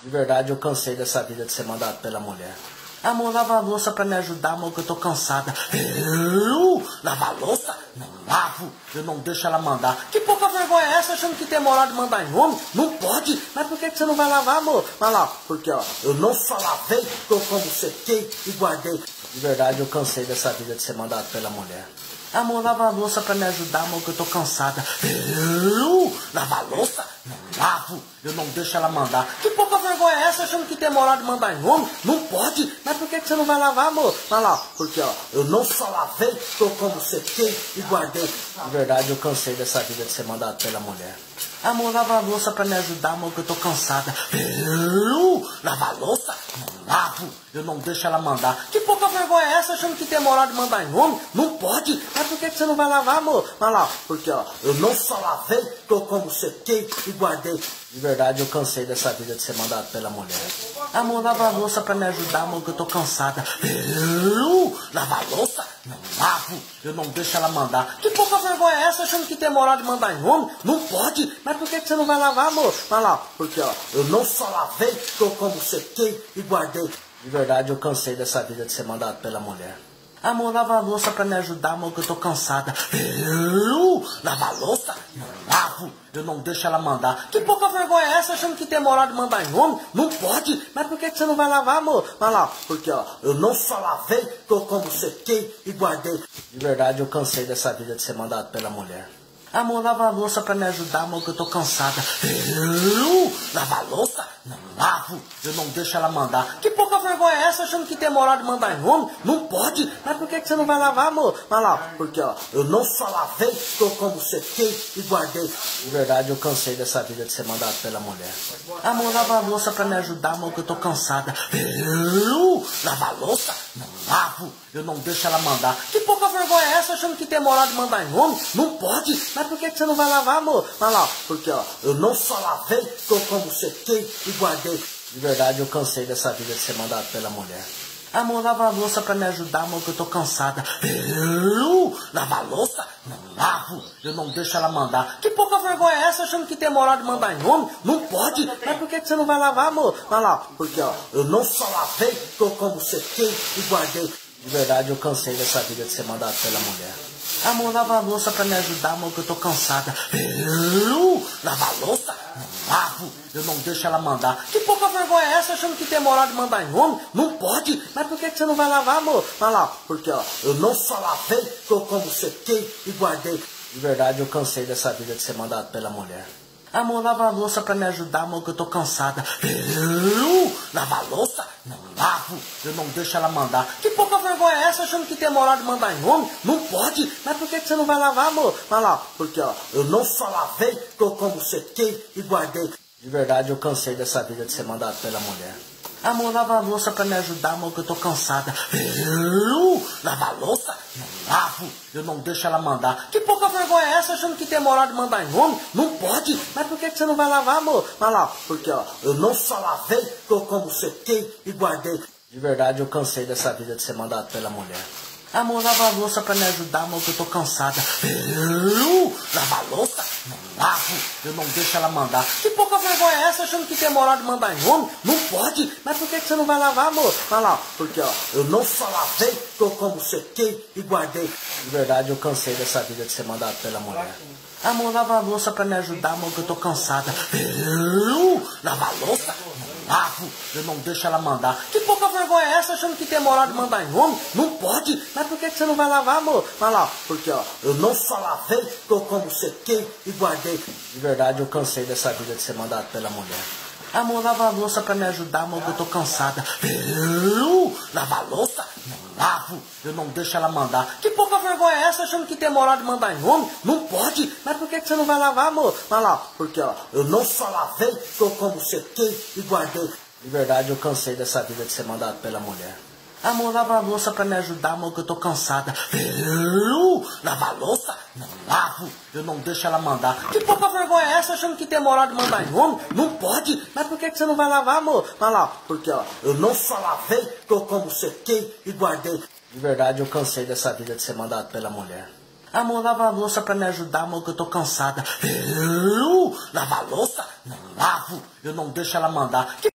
De verdade, eu cansei dessa vida de ser mandado pela mulher. Amor, lava a louça pra me ajudar, amor, que eu tô cansada. Eu? Lavar a louça? Não lavo. Eu não deixo ela mandar. Que pouca vergonha é essa, achando que tem moral de mandar em homem? Não pode. Mas por que você não vai lavar, amor? Vai lá. Porque, ó, eu não só lavei, que eu como sequei e guardei. De verdade, eu cansei dessa vida de ser mandado pela mulher. Amor, lava a louça pra me ajudar, amor, que eu tô cansada. Eu? Lavar a louça? Não lavo. Eu não deixo ela mandar. Que pouca vergonha é essa, achando que tem moral de mandar em homem? Não pode. Mas por que você não vai lavar, amor? Vai lá. Porque, ó, eu não só lavei, que eu como sequei e guardei. De verdade, eu cansei dessa vida de ser mandado pela mulher. Amor, lava a louça pra me ajudar, amor, que eu tô cansada. Eu? Lavar a louça? Não lavo. Eu não deixo ela mandar. Que pouca vergonha é essa, achando que tem moral de mandar em homem? Não pode. Mas por que você não vai lavar, amor? Vai lá. Porque, ó, eu não só lavei, que eu como sequei e guardei. De verdade, eu cansei dessa vida de ser mandado pela mulher. Amor, lava a louça pra me ajudar, amor, que eu tô cansada. Eu? Lavar a louça? Não lavo. Eu não deixo ela mandar. Que pouca vergonha é essa, achando que tem moral de mandar em homem? Não pode. Mas por que você não vai lavar, amor? Vai lá. Porque, ó, eu não só lavei, que eu como sequei e guardei. De verdade, eu cansei dessa vida de ser mandado pela mulher. Amor, lava a louça pra me ajudar, amor, que eu tô cansada. Eu? Lavar a louça? Não lavo. Eu não deixo ela mandar. Que pouca vergonha é essa, achando que tem moral de mandar em homem? Não pode. Mas por que você não vai lavar, amor? Vai lá. Porque, ó, eu não só lavei, que eu como sequei e guardei. De verdade, eu cansei dessa vida de ser mandado pela mulher. Amor, lava a louça pra me ajudar, amor, que eu tô cansada. Eu? Lavar a louça? Não lavo. Eu não deixo ela mandar. Que pouca vergonha é essa, achando que tem moral de mandar em homem? Não pode. Mas por que você não vai lavar, amor? Vai lá. Porque, ó, eu não só lavei, que eu como sequei e guardei. De verdade, eu cansei dessa vida de ser mandado pela mulher. Amor, lava a louça pra me ajudar, amor, que eu tô cansada. Eu? Lavar a louça? Não lavo. Eu não deixo ela mandar. Que pouca vergonha é essa, achando que tem moral de mandar em homem? Não pode. Mas por que você não vai lavar, amor? Vai lá. Porque, ó, eu não só lavei, que eu como sequei e guardei. De verdade, eu cansei dessa vida de ser mandado pela mulher. Amor, lava a louça pra me ajudar, amor, que eu tô cansada. Eu? Lavar a louça? Não lavo. Eu não deixo ela mandar. Que pouca vergonha é essa, achando que tem moral de mandar em homem? Não pode. Mas por que você não vai lavar, amor? Vai lá. Porque, ó, eu não só lavei, que eu como sequei e guardei. De verdade, eu cansei dessa vida de ser mandado pela mulher. Amor, lava a louça pra me ajudar, amor, que eu tô cansada. Eu? Lavar a louça? Não lavo. Eu não deixo ela mandar. Que pouca vergonha é essa, achando que tem moral de mandar em homem? Não pode. Mas por que você não vai lavar, amor? Vai lá. Porque, ó, eu não só lavei, que eu como sequei e guardei. De verdade, eu cansei dessa vida de ser mandado pela mulher. Amor, lava a louça pra me ajudar, amor, que eu tô cansada. Eu? Lavar a louça? Não lavo. Eu não deixo ela mandar. Que pouca vergonha é essa, achando que tem moral de mandar em homem? Não pode. Mas por que você não vai lavar, amor? Vai lá. Porque, ó, eu não só lavei, que eu como sequei e guardei. De verdade, eu cansei dessa vida de ser mandado pela mulher. Amor, lava a louça pra me ajudar, amor, que eu tô cansada. Eu? Lavar a louça? Não lavo. Eu não deixo ela mandar. Que pouca vergonha é essa, achando que tem moral de mandar em homem? Não pode. Mas por que você não vai lavar, amor? Vai lá. Porque, ó, eu não só lavei, que eu como sequei e guardei. De verdade, eu cansei dessa vida de ser mandado pela mulher. Amor, lava a louça pra me ajudar, amor, que eu tô cansada. Eu? Lavar a louça? Não lavo. Eu não deixo ela mandar. Que pouca vergonha é essa, achando que tem moral de mandar em homem? Não pode. Mas por que você não vai lavar, amor? Vai lá. Porque, ó, eu não só lavei, que eu como sequei e guardei. De verdade, eu cansei dessa vida de ser mandado pela mulher. Amor, lava a louça pra me ajudar, amor, que eu tô cansada. Eu? Lavar a louça? Não lavo. Eu não deixo ela mandar. Que pouca vergonha é essa, achando que tem moral de mandar em homem? Não pode. Mas por que você não vai lavar, amor? Vai lá. Porque, ó, eu não só lavei, que eu como sequei e guardei. De verdade, eu cansei dessa vida de ser mandado pela mulher. Amor, lava a louça pra me ajudar, amor, que eu tô cansada. Eu? Lavar a louça? Não lavo. Eu não deixo ela mandar. Que pouca vergonha é essa, achando que tem moral de mandar em homem? Não pode. Mas por que você não vai lavar, amor? Vai lá. Porque, ó, eu não só lavei, que eu como sequei e guardei. De verdade, eu cansei dessa vida de ser mandado pela mulher. Amor, lava a louça pra me ajudar, amor, que eu tô cansada. Eu? Lavar a louça? Não lavo. Eu não deixo ela mandar. Que pouca vergonha é essa, achando que tem moral de mandar em homem? Não pode. Mas por que você não vai lavar, amor? Vai lá. Porque, ó, eu não só lavei, que eu como sequei e guardei. De verdade, eu cansei dessa vida de ser mandado pela mulher. Amor, lava a louça pra me ajudar, amor, que eu tô cansada. Eu? Lavar a louça? Não lavo. Eu não deixo ela mandar. Que